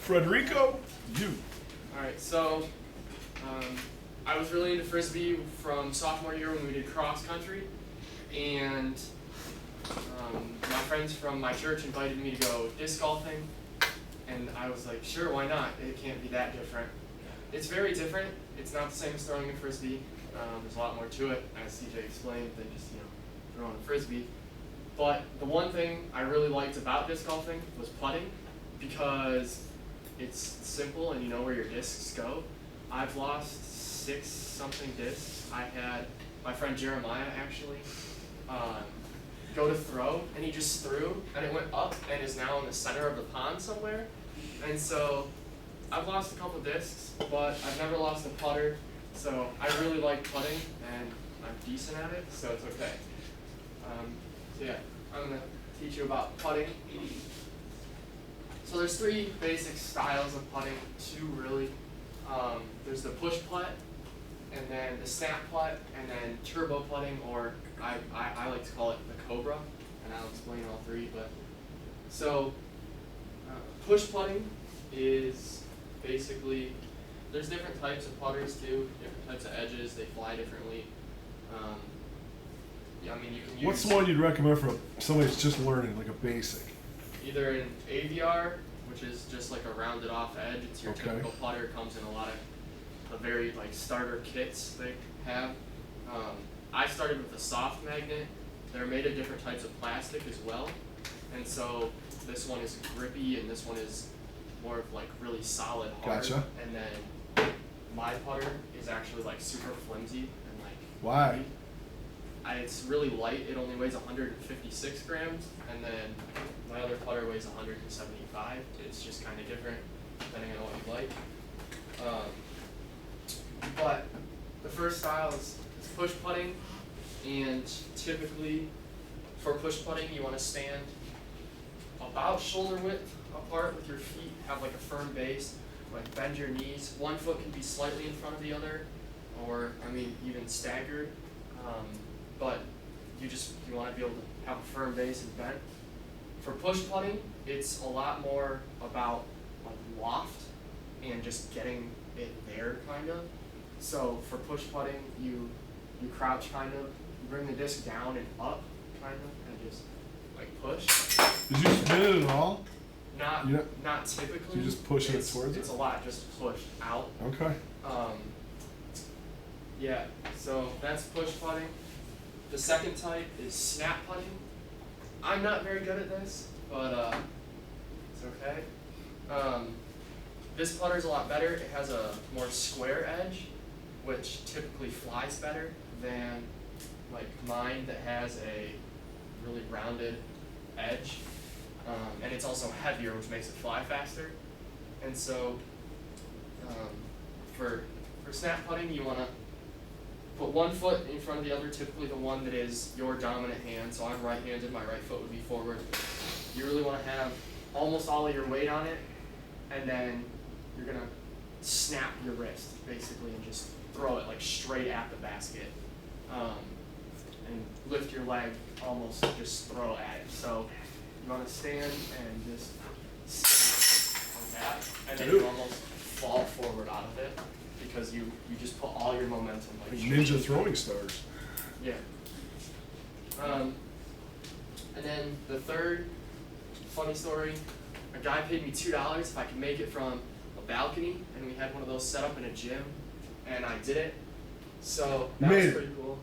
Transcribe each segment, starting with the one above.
Frederico, you. All right, so I was really into frisbee from sophomore year when we did cross country, and my friends from my church invited me to go disc golfing, and I was like, sure, why not? It can't be that different. It's very different. It's not the same as throwing a frisbee. There's a lot more to it, as CJ explained, than just throwing a frisbee. But the one thing I really liked about disc golfing was putting, because it's simple and you know where your discs go. I've lost 6-something discs. I had my friend Jeremiah actually go to throw, and he just threw, and it went up and is now in the center of the pond somewhere. And so I've lost a couple discs, but I've never lost a putter. So I really like putting, and I'm decent at it, so it's okay. So yeah, I'm gonna teach you about putting. So there's 3 basic styles of putting, 2 really. There's the push putt, and then the snap putt, and then turbo putting, or I like to call it the Cobra, and I'll explain all 3. But so push putting is basically, there's different types of putters too, different types of edges, they fly differently. Yeah, I mean you can use. What's the one you'd recommend for somebody that's just learning, like a basic? Either an AVR, which is just like a rounded off edge. It's your Okay. typical putter. It comes in a lot of the very like starter kits they have. I started with a soft magnet. They're made of different types of plastic as well. And so this one is grippy and this one is more of like really solid hard. Gotcha. And then my putter is actually like super flimsy and like Why? it's really light. It only weighs 156 grams, and then my other putter weighs 175. It's just kind of different depending on what you like. But the first style is push putting, and typically for push putting you want to stand about shoulder width apart with your feet, have like a firm base, like bend your knees. One foot can be slightly in front of the other, or even staggered. But you want to be able to have a firm base and bend. For push putting, it's a lot more about like loft and just getting it there kind of. So for push putting, you crouch kind of, you bring the disc down and up kind of, and just like push. Did you spin it at all? Not typically. So you just push it towards it? It's a lot just push out. Okay. Yeah, so that's push putting. The second type is snap putting. I'm not very good at this, but it's okay. This putter is a lot better. It has a more square edge, which typically flies better than like mine that has a really rounded edge. And it's also heavier, which makes it fly faster. And so for snap putting, you want to put one foot in front of the other, typically the one that is your dominant hand. So I'm right-handed, my right foot would be forward. You really want to have almost all of your weight on it, and then you're going to snap your wrist, basically, and just throw it like straight at the basket. And lift your leg, almost just throw at it. So you want to stand and just stand like that, and then you almost fall forward out of it, because you just put all your momentum like Ninja throwing stars. Yeah. And then the third funny story, a guy paid me $2 if I could make it from a balcony, and we had one of those set up in a gym, and I did it. So that was pretty cool.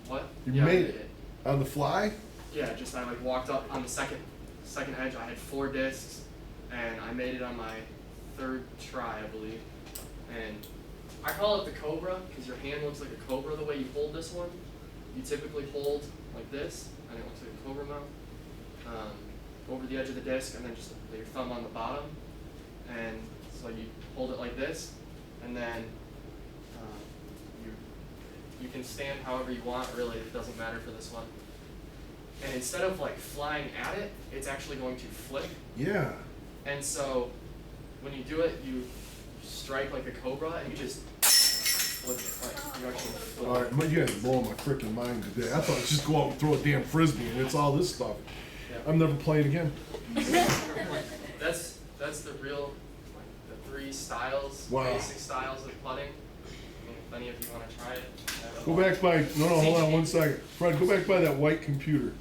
What? You made it on the fly? Yeah, just I like walked up on the second edge. I had 4 discs, and I made it on my 3rd try, I believe. And I call it the Cobra because your hand looks like a cobra the way you hold this one. You typically hold like this, and it looks like a cobra mouth, over the edge of the disc, and then just lay your thumb on the bottom. And so you hold it like this, and then you can stand however you want, really, it doesn't matter for this one. And instead of like flying at it, it's actually going to flip. Yeah. And so when you do it, you strike like a cobra, and you just flip it. Like, you actually flip it. Alright, but you guys are blowing my freaking mind today. I thought just go out and throw a damn frisbee and it's all this stuff. Yeah. I'm never playing again. That's the real the 3 styles, Wow. basic styles of putting. I mean, if any of you want to try it. Go back by, no, hold on 1 second. Fred, go back by that white computer.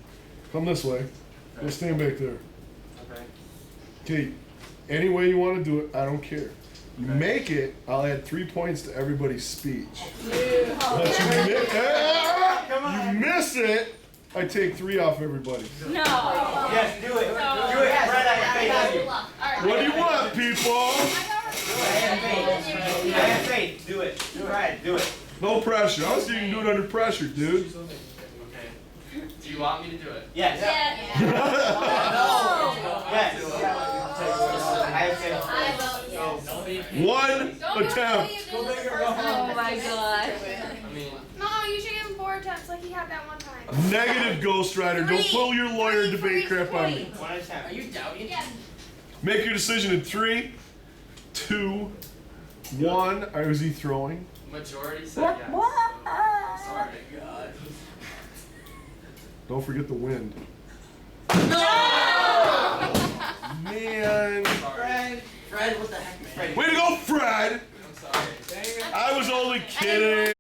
Come this way. Go stand back there. Okay. Okay, any way you want to do it, I don't care. You Okay. make it, I'll add 3 points to everybody's speech. Yeah. But you miss it, I take 3 off everybody. No. Yes, do it. No. Do it. Fred, I have faith in you. What do you want, people? I have faith. I have faith. Do it. Fred, do it. No pressure. I was you can do it under pressure, dude. Okay. Do you want me to do it? Yes. Yeah. Yes. I have faith. So, 1 attempt. Oh my god. I mean, No, you should give him 4 attempts like he had that one time. Negative, Ghost Rider. Don't pull your lawyer debate crap on me. One attempt. are you doubting? Yeah. Make your decision in 3, 2, 1. Or is he throwing? Majority said yes. So, sorry. God. Don't forget the wind. No! Man. Sorry. Fred, what the heck? Fred. Way to go, Fred! I'm sorry. I was only kidding.